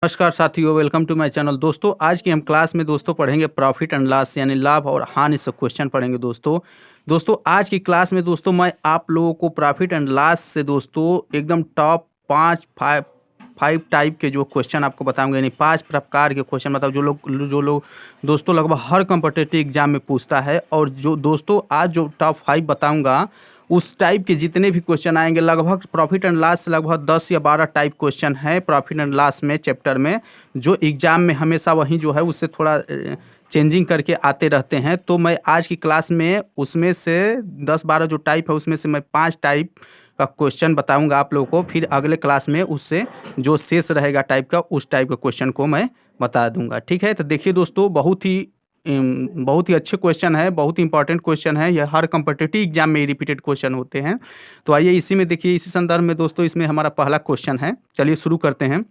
नमस्कार साथियों, welcome to my channel. दोस्तों आज की हम क्लास में दोस्तों पढ़ेंगे प्रॉफिट एंड लॉस यानी लाभ और हानि से क्वेश्चन पढ़ेंगे दोस्तों आज की क्लास में दोस्तों मैं आप लोगों को प्रॉफिट एंड लॉस से दोस्तों एकदम टॉप फाइव टाइप के जो क्वेश्चन आपको बताऊंगा, यानी 5 प्रकार के क्वेश्चन बताओ जो लोग दोस्तों लगभग हर कॉम्पिटिटिव एग्जाम में पूछता है। और जो दोस्तों आज जो टॉप 5 बताऊंगा उस टाइप के जितने भी क्वेश्चन आएंगे, लगभग प्रॉफिट एंड लॉस से लगभग 10 या 12 टाइप क्वेश्चन है प्रॉफिट एंड लॉस में चैप्टर में, जो एग्जाम में हमेशा वही जो है उससे थोड़ा चेंजिंग करके आते रहते हैं। तो मैं आज की क्लास में उसमें से 10-12 जो टाइप है उसमें से मैं 5 टाइप का क्वेश्चन बताऊंगा आप लोगों को। फिर अगले क्लास में उससे जो शेष रहेगा टाइप का, उस टाइप का क्वेश्चन को मैं बता दूंगा। ठीक है, तो देखिए दोस्तों बहुत ही अच्छे क्वेश्चन है, बहुत ही इंपॉर्टेंट क्वेश्चन है। यह हर कॉम्पिटिटिव एग्जाम में रिपीटेड क्वेश्चन होते हैं। तो आइए इसी में देखिए, इसी संदर्भ में दोस्तों इसमें हमारा पहला क्वेश्चन है। चलिए शुरू करते हैं।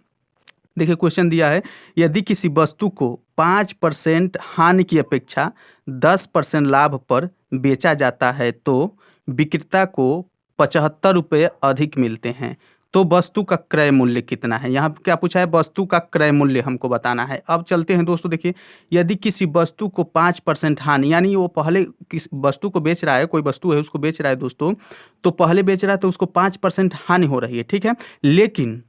देखिए क्वेश्चन दिया है, यदि किसी वस्तु को 5% हानि की अपेक्षा 10% लाभ पर बेचा जाता है तो विक्रेता को 75 रुपये अधिक मिलते हैं, तो वस्तु का क्रय मूल्य कितना है। यहाँ क्या पूछा है, वस्तु का क्रय मूल्य हमको बताना है। अब चलते हैं दोस्तों, देखिए यदि किसी वस्तु को 5% हानि, यानी वो पहले किस वस्तु को बेच रहा है, कोई वस्तु है उसको बेच रहा है दोस्तों, तो पहले बेच रहा है तो उसको 5% हानि हो रही है, ठीक है। लेकिन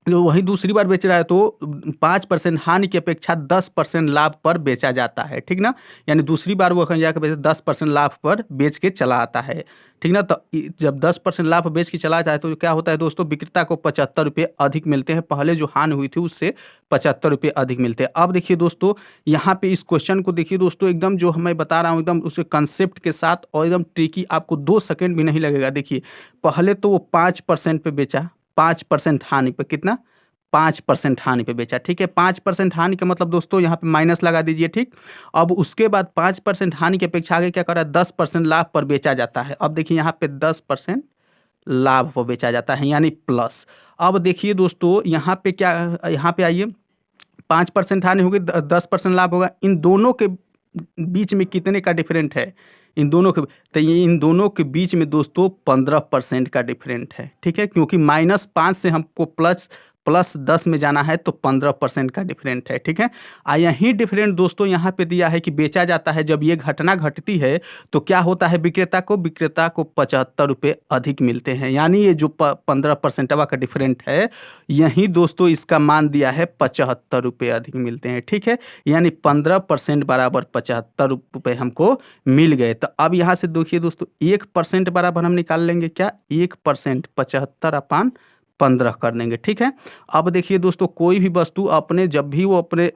जो वही दूसरी बार बेच रहा है तो 5% हानि की अपेक्षा 10% लाभ पर बेचा जाता है, ठीक ना। यानी दूसरी बार वो कहीं जाकर बेच 10% लाभ पर बेच के चला आता है, ठीक ना। तो जब 10% लाभ पर बेच के चला आता है तो क्या होता है दोस्तों, विक्रेता को 75 रुपये अधिक मिलते हैं। पहले जो हानि हुई थी उससे 75 रुपये अधिक मिलते हैं। अब देखिए दोस्तों, यहाँ पे इस क्वेश्चन को देखिए दोस्तों, एकदम जो मैं बता रहा हूँ एकदम उसके कंसेप्ट के साथ और एकदम ट्रिकी, आपको 2 सेकेंड भी नहीं लगेगा। देखिए पहले तो वो 5% पे बेचा, 5% हानि पे, कितना 5% हानि पे बेचा, ठीक है। 5% हानि का मतलब दोस्तों यहाँ पे माइनस लगा दीजिए, ठीक। अब उसके बाद 5% हानि की अपेक्षा आगे क्या कर रहा है, 10% लाभ पर बेचा जाता है। अब देखिए यहाँ पे 10% लाभ पर बेचा जाता है यानी प्लस। अब देखिए दोस्तों यहाँ पे क्या, यहाँ पे आइए, 5% हानि होगी, 10% लाभ होगा। इन दोनों के बीच में कितने का डिफरेंट है, इन दोनों के, तो ये इन दोनों के बीच में दोस्तों 15% का डिफरेंट है, ठीक है। क्योंकि -5 से हमको प्लस 10 में जाना है तो 15% का डिफरेंट है, ठीक है। यही डिफरेंट दोस्तों यहाँ पे दिया है कि बेचा जाता है। जब ये घटना घटती है तो क्या होता है, विक्रेता को 75 रुपये अधिक मिलते हैं। यानी ये जो 15% का डिफरेंट है, यही दोस्तों इसका मान दिया है 75 रुपये अधिक मिलते हैं, ठीक है। यानी 15% बराबर 75 रुपये हमको मिल गए। तो अब यहाँ से देखिए दोस्तों 1% बराबर हम निकाल लेंगे, क्या 1% 75/15 कर देंगे, ठीक है। अब देखिए दोस्तों, कोई भी वस्तु अपने जब भी वो अपने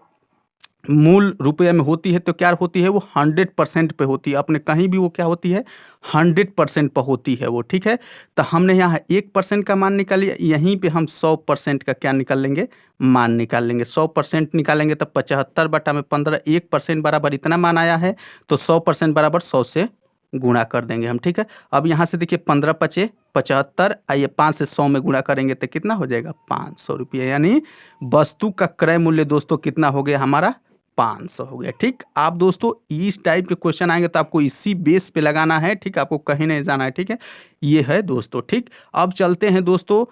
मूल रुपये में होती है तो क्या होती है, वो 100% पे होती है। अपने कहीं भी वो क्या होती है, 100% पर होती है वो, ठीक है। तो हमने यहाँ 1% का मान निकाल लिया, यहीं पे हम 100% का क्या निकाल लेंगे, मान निकाल लेंगे। 100% निकालेंगे तब 75/15, 1% बराबर इतना मान आया है, तो 100% बराबर 100 से गुणा कर देंगे हम, ठीक है। अब यहाँ से देखिए 15 पचे 75, आइए 5 से 100 में गुणा करेंगे तो कितना हो जाएगा, 500 रुपये। यानी वस्तु का क्रय मूल्य दोस्तों कितना हो गया हमारा, 500 हो गया, ठीक। आप दोस्तों इस टाइप के क्वेश्चन आएंगे तो आपको इसी बेस पे लगाना है, ठीक। आपको कहीं नहीं जाना है, ठीक है। ये है दोस्तों, ठीक। अब चलते हैं दोस्तों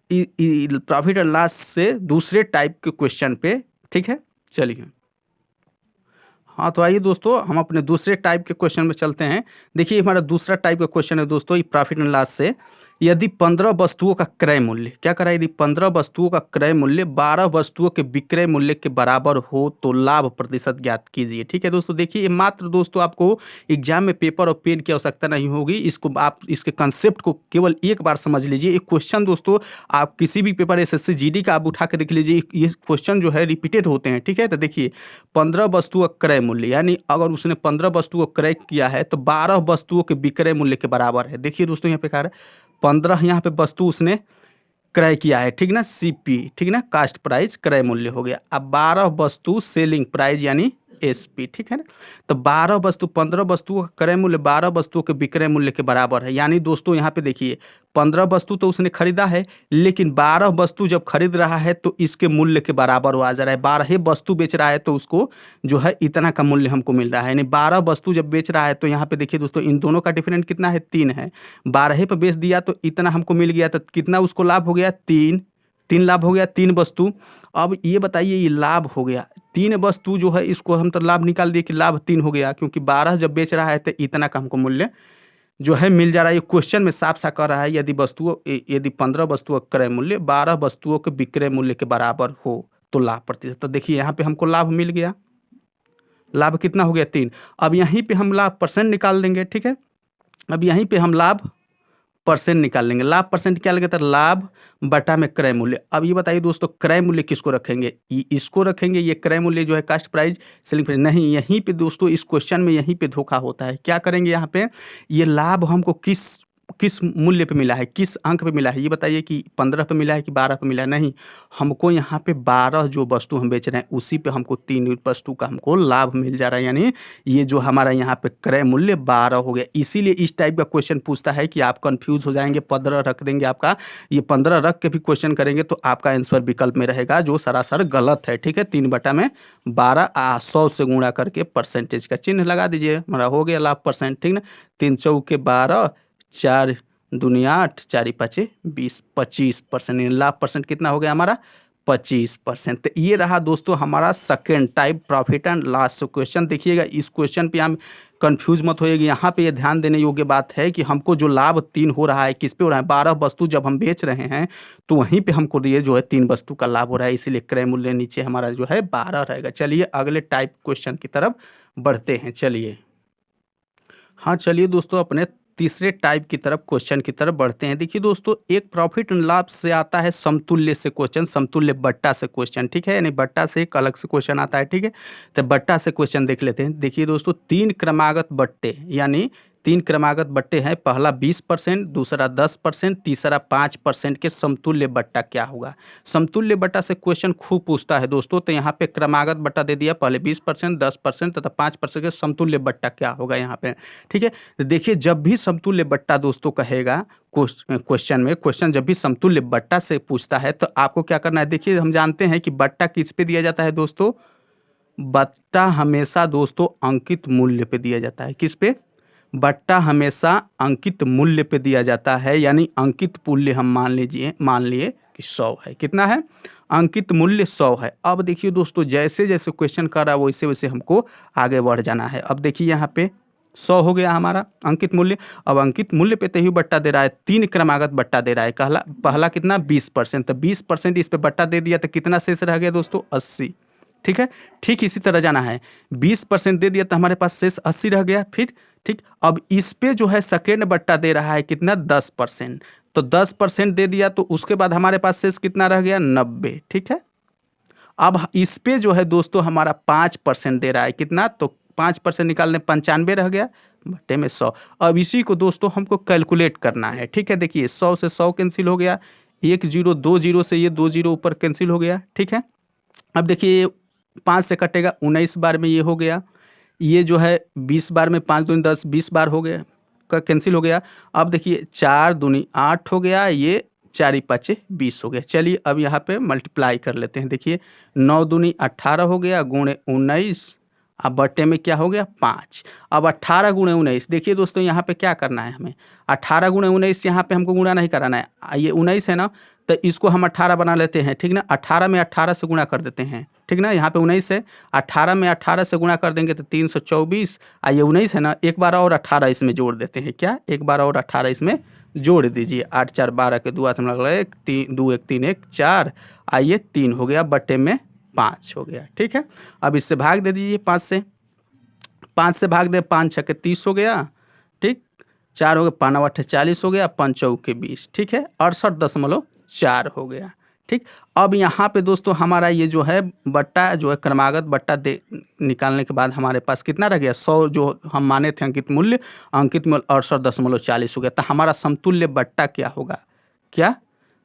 प्रॉफिट एंड लॉस से दूसरे टाइप के क्वेश्चन पे, ठीक है। चलिए, हाँ तो आइए दोस्तों हम अपने दूसरे टाइप के क्वेश्चन में चलते हैं। देखिए हमारा दूसरा टाइप का क्वेश्चन है दोस्तों, ये प्रॉफिट एंड लॉस से, यदि 15 वस्तुओं का क्रय मूल्य, क्या करा, यदि 15 वस्तुओं का क्रय मूल्य 12 वस्तुओं के विक्रय मूल्य के बराबर हो तो लाभ प्रतिशत ज्ञात कीजिए, ठीक है दोस्तों। देखिए ये मात्र दोस्तों आपको एग्जाम में पेपर और पेन की आवश्यकता नहीं होगी, इसको आप इसके कंसेप्ट को केवल एक बार समझ लीजिए। एक क्वेश्चन दोस्तों आप किसी भी पेपर SSC GD का आप उठा के देख लीजिए, ये क्वेश्चन जो है रिपीटेड होते हैं, ठीक है। तो देखिए 15 वस्तुओं का क्रय मूल्य, यानी अगर उसने 15 वस्तुओं को क्रय किया है तो 12 वस्तुओं के विक्रय मूल्य के बराबर है। देखिए दोस्तों यहाँ पे कहा है 15 यहाँ पे वस्तु उसने क्रय किया है, ठीक ना, CP, ठीक ना, कास्ट प्राइस क्रय मूल्य हो गया। अब 12 वस्तु सेलिंग प्राइस यानी SP, ठीक है ना। तो 12 वस्तु, 15 वस्तुओं का क्रय मूल्य 12 वस्तुओं के विक्रय मूल्य के बराबर है। यानी दोस्तों यहाँ पे देखिए 15 वस्तु तो उसने खरीदा है, लेकिन 12 वस्तु जब खरीद रहा है तो इसके मूल्य के बराबर वो आ जा रहा है। 12 वस्तु बेच रहा है तो उसको जो है इतना का मूल्य हमको मिल रहा है। यानी 12 वस्तु जब बेच रहा है तो यहाँ पे देखिए दोस्तों इन दोनों का डिफरेंट कितना है, 3 है। 12 पे बेच दिया तो इतना हमको मिल गया, तो कितना उसको लाभ हो गया, 3 3 लाभ हो गया, 3 वस्तु। अब ये बताइए ये लाभ हो गया, 3 वस्तु जो है इसको हम तो लाभ निकाल दिए कि लाभ 3 हो गया, क्योंकि 12 जब बेच रहा है तो इतना का हमको मूल्य जो है मिल जा रहा है। ये क्वेश्चन में साफ-साफ कह रहा है यदि 15 वस्तुओं का क्रय मूल्य 12 वस्तुओं के विक्रय मूल्य के बराबर हो तो लाभ प्रतिशत। तो देखिए यहाँ पे हमको लाभ मिल गया। लाभ कितना हो गया 3। अब यहीं पे हम लाभ परसेंट निकाल देंगे, ठीक है। अब यहीं पे हम लाभ परसेंट निकाल लेंगे। लाभ परसेंट क्या लगेगा, लाभ बटा में क्रय मूल्य। अब ये बताइए दोस्तों क्रय मूल्य किसको रखेंगे, इसको रखेंगे। ये क्रय मूल्य जो है कास्ट प्राइस सेलिंग प्राइस नहीं, यहीं पे दोस्तों इस क्वेश्चन में यहीं पे धोखा होता है। क्या करेंगे यहाँ पे, ये लाभ हमको किस मूल्य पे मिला है, किस अंक पे मिला है, ये बताइए कि 15 पे मिला है कि 12 पे मिला है। नहीं, हमको यहाँ पे 12 जो वस्तु हम बेच रहे हैं उसी पे हमको 3 वस्तु का हमको लाभ मिल जा रहा है, यानी ये जो हमारा यहाँ पे क्रय मूल्य 12 हो गया। इसीलिए इस टाइप का क्वेश्चन पूछता है कि आप कंफ्यूज हो जाएंगे, 15 रख देंगे आपका, ये 15 रख के भी क्वेश्चन करेंगे तो आपका आंसर विकल्प में रहेगा जो सरासर गलत है, ठीक है। 3/12 100 से गुणा करके परसेंटेज का चिन्ह लगा दीजिए, हमारा हो गया लाभ परसेंट, ठीक ना। 3 चौके 12, 4 दूनी 8, 4 5 20, 25%। लाभ परसेंट कितना हो गया हमारा 25%। तो ये रहा दोस्तों हमारा second type profit and loss question. देखिएगा इस क्वेश्चन पे हम कंफ्यूज मत होइएगा, यहाँ पे ये ध्यान देने योग्य बात है कि हमको जो लाभ 3 हो रहा है किस पे हो रहा है, 12 वस्तु जब हम बेच रहे हैं तो वहीं पे हमको ये जो है 3 वस्तु का लाभ हो रहा है, इसीलिए क्रय मूल्य नीचे हमारा जो है 12 रहेगा। चलिए अगले टाइप क्वेश्चन की तरफ बढ़ते हैं। चलिए हाँ, चलिए दोस्तों अपने तीसरे टाइप की तरफ क्वेश्चन की तरफ बढ़ते हैं। देखिए दोस्तों एक प्रॉफिट एंड लॉस से आता है समतुल्य से क्वेश्चन, समतुल्य बट्टा से क्वेश्चन, ठीक है। यानी बट्टा से एक अलग से क्वेश्चन आता है, ठीक है। तो बट्टा से क्वेश्चन देख लेते हैं। देखिए दोस्तों 3 क्रमागत बट्टे, यानी 3 क्रमागत बट्टे हैं, पहला 20%, दूसरा 10%, तीसरा 5% के समतुल्य बट्टा क्या होगा। समतुल्य बट्टा से क्वेश्चन खूब पूछता है दोस्तों। तो यहाँ पे क्रमागत बट्टा दे दिया, पहले 20%, 10% तथा 5% के समतुल्य बट्टा क्या होगा यहाँ पे, ठीक है। तो देखिए जब भी समतुल्य बट्टा दोस्तों कहेगा क्वेश्चन में, क्वेश्चन जब भी समतुल्य बट्टा से पूछता है तो आपको क्या करना है। देखिए हम जानते हैं कि बट्टा किस पे दिया जाता है दोस्तों, बट्टा हमेशा दोस्तों अंकित मूल्य पे दिया जाता है। किस पे, बट्टा हमेशा अंकित मूल्य पे दिया जाता है, यानी अंकित मूल्य हम मान लिए कि 100 है। कितना है, अंकित मूल्य 100 है। अब देखिए दोस्तों जैसे जैसे क्वेश्चन कर रहा है वैसे वैसे हमको आगे बढ़ जाना है। अब देखिए यहाँ पे 100 हो गया हमारा अंकित मूल्य। अब अंकित मूल्य पे तही बट्टा दे रहा है, 3 क्रमागत बट्टा दे रहा है। पहला कितना 20%, तो 20% इस पे बट्टा दे दिया तो कितना शेष रह गया दोस्तों 80, ठीक है। ठीक इसी तरह जाना है, 20% दे दिया तो हमारे पास शेष 80 रह गया। फिर ठीक, अब इस पे जो है सेकेंड बट्टा दे रहा है कितना 10%, तो 10% दे दिया तो उसके बाद हमारे पास शेष कितना रह गया 90, ठीक है। अब इस पे जो है दोस्तों हमारा 5% दे रहा है, कितना, तो 5% निकालने 95 रह गया बट्टे में 100। अब इसी को दोस्तों हमको कैलकुलेट करना है, ठीक है। देखिए 100 से 100 कैंसिल हो गया, 1 0 2 0 से ये 2 0 ऊपर कैंसिल हो गया, ठीक है। अब देखिए 5 से कटेगा, 19 बार में ये हो गया, ये जो है 20 बार में 5 दूनी 10, 20 बार हो गया का कैंसिल हो गया। अब देखिए 4 दूनी 8 हो गया, ये 4 5 20 हो गया। चलिए अब यहाँ पे मल्टीप्लाई कर लेते हैं। देखिए 9 दूनी 18 हो गया, गुणे 19, अब बट्टे में क्या हो गया 5। अब 18 गुणे 19, देखिए दोस्तों यहाँ पे क्या करना है हमें, 18 गुणे 19 यहाँ पे हमको गुणा नहीं कराना है। ये 19 है ना, तो इसको हम 18 बना लेते हैं, ठीक ना। 18 में 18 से गुणा कर देते हैं, ठीक ना। यहाँ पे 19 है, 18 में 18 से गुणा कर देंगे तो 324। ये 19 है ना, एक बार और 18 इसमें जोड़ देते हैं, क्या, एक बार और 18 इसमें जोड़ दीजिए। 8 4 12 के 2 हाथ में लग 1 3 2 1 3 1 4, आइए 3 हो गया, बट्टे में 5 हो गया, ठीक है। अब इससे भाग दे दीजिए 5 से, 5 से भाग दे, 5 6 के 30 हो गया, ठीक, 4 हो गया, 5 9 8 40 हो गया, 5 चौके 20, ठीक है, 68.4 हो गया, ठीक। अब यहाँ पे दोस्तों हमारा ये जो है बट्टा जो है क्रमागत बट्टा दे निकालने के बाद हमारे पास कितना रह गया 100 जो हम माने थे अंकित मूल्य 68.40 हो गया। तो हमारा समतुल्य बट्टा क्या होगा, क्या,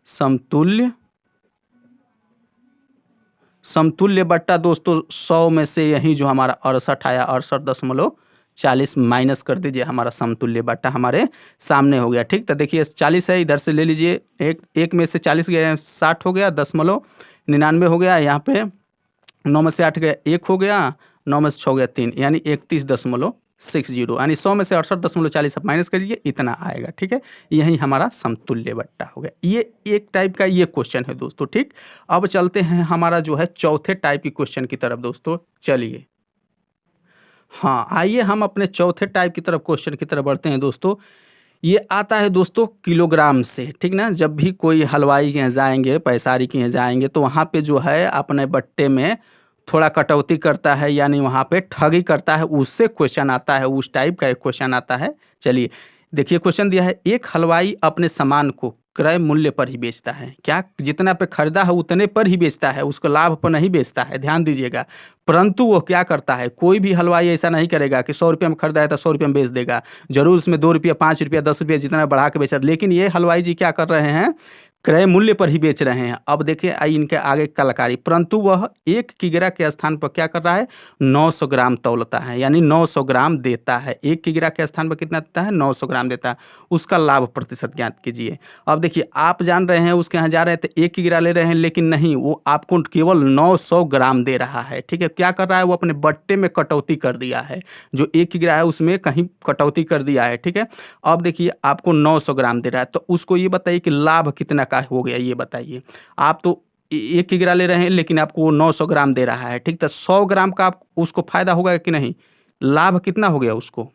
समतुल्य बट्टा दोस्तों 100 में से यही जो हमारा 68 आया, 68.40 माइनस कर दीजिए, हमारा समतुल्य बट्टा हमारे सामने हो गया, ठीक। तो देखिए 40 है, इधर से ले लीजिए, एक में से 40 गया 60 हो गया, 10.99 हो गया, यहाँ पे 9 में से 8 गया 1 हो गया, 9 में से 6 गया 3, यानी 31.3 60 यानी 100 में से 68.40 आप माइनस करिए, इतना आएगा। ठीक है, यही हमारा समतुल्य बट्टा हो गया। ये एक टाइप का ये क्वेश्चन है दोस्तों। ठीक, अब चलते हैं हमारा जो है चौथे टाइप की क्वेश्चन की तरफ दोस्तों। चलिए, हाँ, आइए हम अपने चौथे टाइप की तरफ क्वेश्चन की तरफ बढ़ते हैं दोस्तों। ये आता है दोस्तों किलोग्राम से। ठीक ना, जब भी कोई हलवाई के यहाँ जाएंगे, पैसारी के यहाँ जाएंगे, तो वहाँ पे जो है अपने बट्टे में थोड़ा कटौती करता है, यानी वहाँ पे ठगी करता है, उससे क्वेश्चन आता है, उस टाइप का एक क्वेश्चन आता है। चलिए देखिए, क्वेश्चन दिया है, एक हलवाई अपने सामान को क्रय मूल्य पर ही बेचता है। क्या, जितना पे खरीदा है उतने पर ही बेचता है, उसको लाभ पर नहीं बेचता है, ध्यान दीजिएगा। परंतु वो क्या करता है, कोई भी हलवाई ऐसा नहीं करेगा कि 100 रुपये में खरीदा है तो 100 रुपये में बेच देगा। जरूर उसमें 2 रुपया, 5 रुपया, 10 रुपया जितना बढ़ा के बेचा। लेकिन ये हलवाई जी क्या कर रहे हैं, क्रय मूल्य पर ही बेच रहे हैं। अब देखिए इनके आगे कलाकारी, परंतु वह 1 किग्रा के स्थान पर क्या कर रहा है, 900 ग्राम तौलता है, यानी 900 ग्राम देता है। 1 किग्रा के स्थान पर कितना देता है, 900 ग्राम देता है। उसका लाभ प्रतिशत ज्ञात कीजिए। अब देखिए, आप जान रहे हैं उसके यहाँ जा रहे हैं तो 1 किग्रा ले रहे हैं, लेकिन नहीं, वो आपको केवल 900 ग्राम दे रहा है। ठीक है, क्या कर रहा है, वो अपने बट्टे में कटौती कर दिया है। जो 1 किग्रा है उसमें कहीं कटौती कर दिया है। ठीक है, अब देखिए आपको 900 ग्राम दे रहा है, तो उसको ये बताइए कि लाभ कितना का हो गया, ये बताइए। आप तो 1 किग्रा ले रहे हैं, लेकिन आपको वो 900 ग्राम दे रहा है। ठीक, तो 100 ग्राम का उसको फायदा होगा कि नहीं, लाभ कितना हो गया उसको।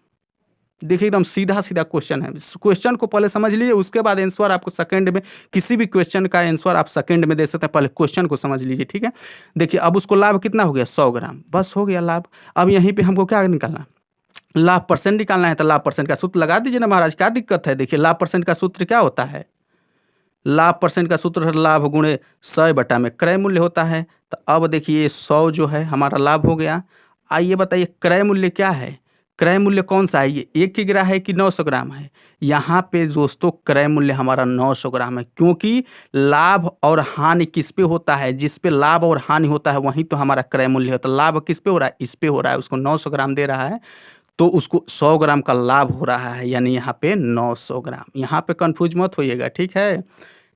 देखिए एकदम सीधा सीधा क्वेश्चन है। क्वेश्चन को पहले समझ लीजिए, उसके बाद आंसर आपको सेकंड में, किसी भी क्वेश्चन का आंसर आप सेकंड में दे सकते हैं। पहले क्वेश्चन को समझ लीजिए। ठीक है, देखिए अब उसको लाभ कितना हो गया, 100 ग्राम, बस हो गया लाभ। अब यहीं पे हमको क्या निकालना, लाभ परसेंट निकालना है। तो लाभ परसेंट का सूत्र लगा दीजिए ना महाराज, क्या दिक्कत है। देखिए लाभ परसेंट का सूत्र क्या होता है, लाभ परसेंट का सूत्र है लाभ गुणे 100 बटा में क्रय मूल्य होता है। तो अब देखिए 100 जो है हमारा लाभ हो गया। आइए बताइए क्रय मूल्य क्या है, क्रय मूल्य कौन सा है, ये 1 किग्रा है कि 900 ग्राम है। यहाँ पे दोस्तों क्रय मूल्य हमारा 900 ग्राम है, क्योंकि लाभ और हानि किस पे होता है, जिस पे लाभ और हानि होता है वहीं तो हमारा क्रय मूल्य होता है। लाभ किस पे हो रहा है, इस पे हो रहा है, उसको 900 ग्राम दे रहा है, तो उसको 100 ग्राम का लाभ हो रहा है, यानी यहाँ पे 900 ग्राम। यहाँ पे कंफ्यूज मत होइएगा। ठीक है,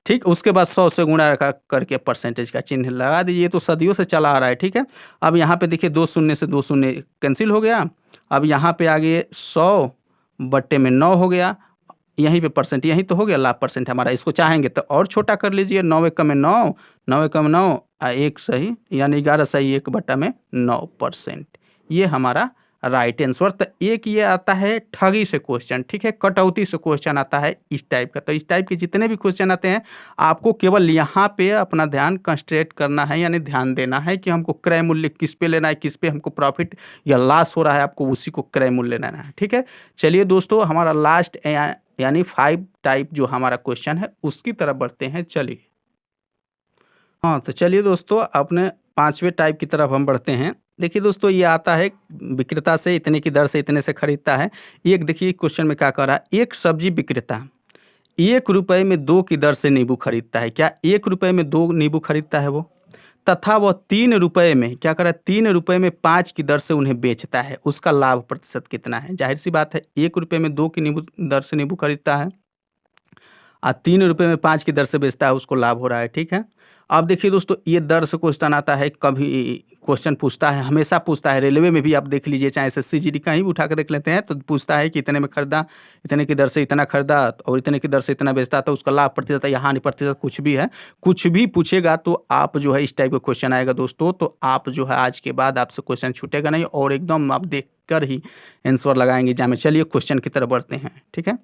ठीक, उसके बाद 100 से गुणा करके परसेंटेज का चिन्ह लगा दीजिए। ये तो सदियों से चला आ रहा है। ठीक है, अब यहाँ पे देखिए 2 शून्य से 2 शून्य कैंसिल हो गया। अब यहाँ पे आगे 100 बट्टे में 9 हो गया, यहीं पे परसेंट, यहीं तो हो गया लाभ परसेंट हमारा। इसको चाहेंगे तो और छोटा कर लीजिए, 9 एकम में 9, 9 एकम में 9, 1 सही, यानी 11 सही 1 बट्टा में 9%। ये हमारा राइट आंसर। तो एक ये आता है ठगी से क्वेश्चन, ठीक है, कटौती से क्वेश्चन आता है इस टाइप का। तो इस टाइप के जितने भी क्वेश्चन आते हैं, आपको केवल यहाँ पे अपना ध्यान कंसंट्रेट करना है, यानी ध्यान देना है कि हमको क्रय मूल्य किस पे लेना है, किस पे हमको प्रॉफिट या लॉस हो रहा है, आपको उसी को क्रय मूल्य लेना है। ठीक है, चलिए दोस्तों, हमारा लास्ट यानी 5 टाइप जो हमारा क्वेश्चन है उसकी तरफ बढ़ते हैं। चलिए, हाँ, तो चलिए दोस्तों, अपने 5वें टाइप की तरफ हम बढ़ते हैं। देखिए दोस्तों, ये आता है विक्रेता से इतने की दर से इतने से खरीदता है। एक देखिए क्वेश्चन में क्या कह रहा है, एक सब्जी विक्रेता 1 रुपये में 2 की दर से नींबू खरीदता है। क्या 1 रुपये में 2 नींबू खरीदता है वो, तथा वह 3 रुपये में क्या कर रहा है, 3 रुपये में 5 की दर से उन्हें बेचता है। उसका लाभ प्रतिशत कितना है। जाहिर सी बात है, 1 रुपये में 2 की नींबू दर से नींबू खरीदता है और 3 रुपये में 5 की दर से बेचता है, उसको लाभ हो रहा है। ठीक है, अब देखिए दोस्तों, ये दर से क्वेश्चन आता है, कभी क्वेश्चन पूछता है, हमेशा पूछता है। रेलवे में भी आप देख लीजिए, चाहे एसएससी जीडी कहीं भी उठा के देख लेते हैं, तो पूछता है कि इतने में खरीदा, इतने की दर से इतना खरीदा और इतने की दर से इतना बेचता, तो उसका लाभ प्रतिशत या हानि प्रतिशत कुछ भी है, कुछ भी पूछेगा तो आप जो है इस टाइप का क्वेश्चन आएगा दोस्तों, तो आप जो है आज के बाद आपसे क्वेश्चन छूटेगा नहीं और एकदम आप देख कर ही आंसर लगाएंगे एग्जाम में। चलिए क्वेश्चन की तरफ बढ़ते हैं। ठीक है,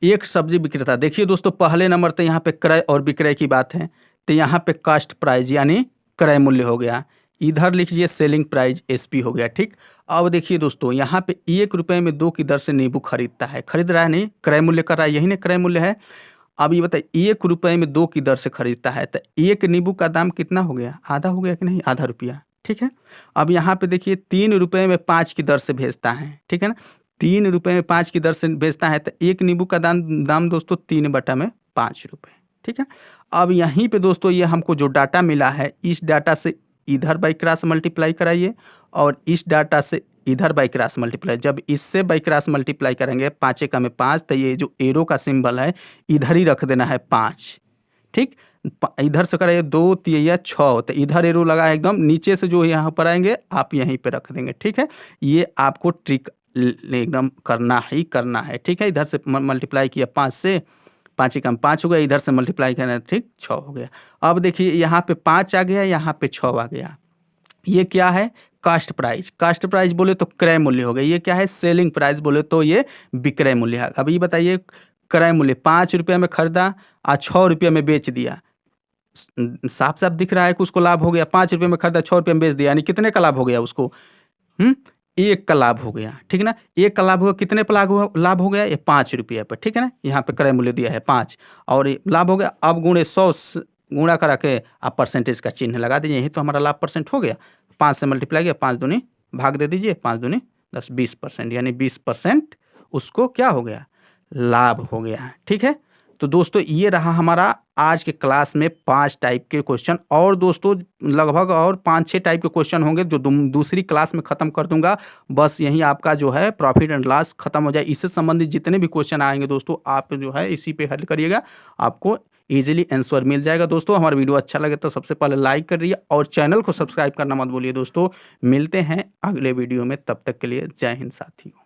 एक सब्जी विक्रेता, देखिए दोस्तों, पहले नंबर तो यहाँ पे क्रय और विक्रय की बात है, तो यहाँ पे कास्ट प्राइस यानी क्रय मूल्य हो गया। इधर लिख लीजिए सेलिंग प्राइस एसपी हो गया। ठीक, अब देखिए दोस्तों, यहाँ पे 1 रुपये में 2 की दर से नींबू खरीदता है, खरीद रहा है नहीं, क्रय मूल्य कर रहा है, यही ना क्रय मूल्य है। अब ये बताइए 1 रुपये में 2 की दर से खरीदता है, तो एक नींबू का दाम कितना हो गया, आधा हो गया कि नहीं, आधा रुपया। ठीक है, अब यहाँ पे देखिए 3 रुपये में 5 की दर से भेजता है। ठीक है ना, 3 रुपये में 5 की दर से बेचता है, तो एक नींबू का दाम दोस्तों 3 बटा में 5 रुपये। ठीक है, अब यहीं पे दोस्तों ये हमको जो डाटा मिला है, इस डाटा से इधर बाई क्रॉस मल्टीप्लाई कराइए और इस डाटा से इधर बाई क्रॉस मल्टीप्लाई। जब इससे बाई क्रॉस मल्टीप्लाई करेंगे, 5 एकम में 5, तो ये जो एरो का सिंबल है इधर ही रख देना है 5। ठीक, इधर से कराइए 2 तिया 6, तो इधर एरो लगा है एकदम नीचे से जो यहाँ पर आएंगे आप यहीं पे रख देंगे। ठीक है, ये आपको ट्रिक एकदम करना ही करना है। ठीक है, इधर से मल्टीप्लाई किया 5 से, 5 एकम 5 हो गया, इधर से मल्टीप्लाई करना, ठीक 6 हो गया। अब देखिए यहाँ पे 5 आ गया, यहाँ पे 6 आ गया। ये क्या है? Cost price. कास्ट प्राइस बोले तो क्रय मूल्य हो गया। ये क्या है? सेलिंग प्राइस बोले तो ये विक्रय मूल्य है। अब ये बताइए, क्रय मूल्य 5 रुपये में खरीदा और 6 रुपये में बेच दिया, साफ साफ दिख रहा है कि उसको लाभ हो गया। 5 रुपये में खरीदा, 6 रुपये में बेच दिया, यानी कितने का लाभ हो गया उसको? 1 का लाभ हो गया। ठीक है ना, 1 का लाभ हुआ, कितने पर लाभ हो गया? ये 5 रुपये पर। ठीक है ना, यहाँ पे क्रय मूल्य दिया है 5 और ये लाभ हो गया। अब गुणे 100 गुणा करा के आप परसेंटेज का चिन्ह लगा दीजिए, यही तो हमारा लाभ परसेंट हो गया। 5 से मल्टीप्लाई किया, 5 दूनी भाग दे दीजिए, 5 दूनी 10, 20%, यानी 20% उसको क्या हो गया? लाभ हो गया। ठीक है, तो दोस्तों ये रहा हमारा आज के क्लास में 5 टाइप के क्वेश्चन, और दोस्तों लगभग और 5-6 टाइप के क्वेश्चन होंगे जो दूसरी क्लास में ख़त्म कर दूंगा। बस यही आपका जो है प्रॉफिट एंड लॉस खत्म हो जाए। इससे संबंधित जितने भी क्वेश्चन आएंगे दोस्तों, आप जो है इसी पे हल करिएगा, आपको ईजिली आंसर मिल जाएगा। दोस्तों हमारा वीडियो अच्छा लगे तो सबसे पहले लाइक कर दिए और चैनल को सब्सक्राइब करना मत भूलिए। दोस्तों मिलते हैं अगले वीडियो में, तब तक के लिए जय हिंद साथियों।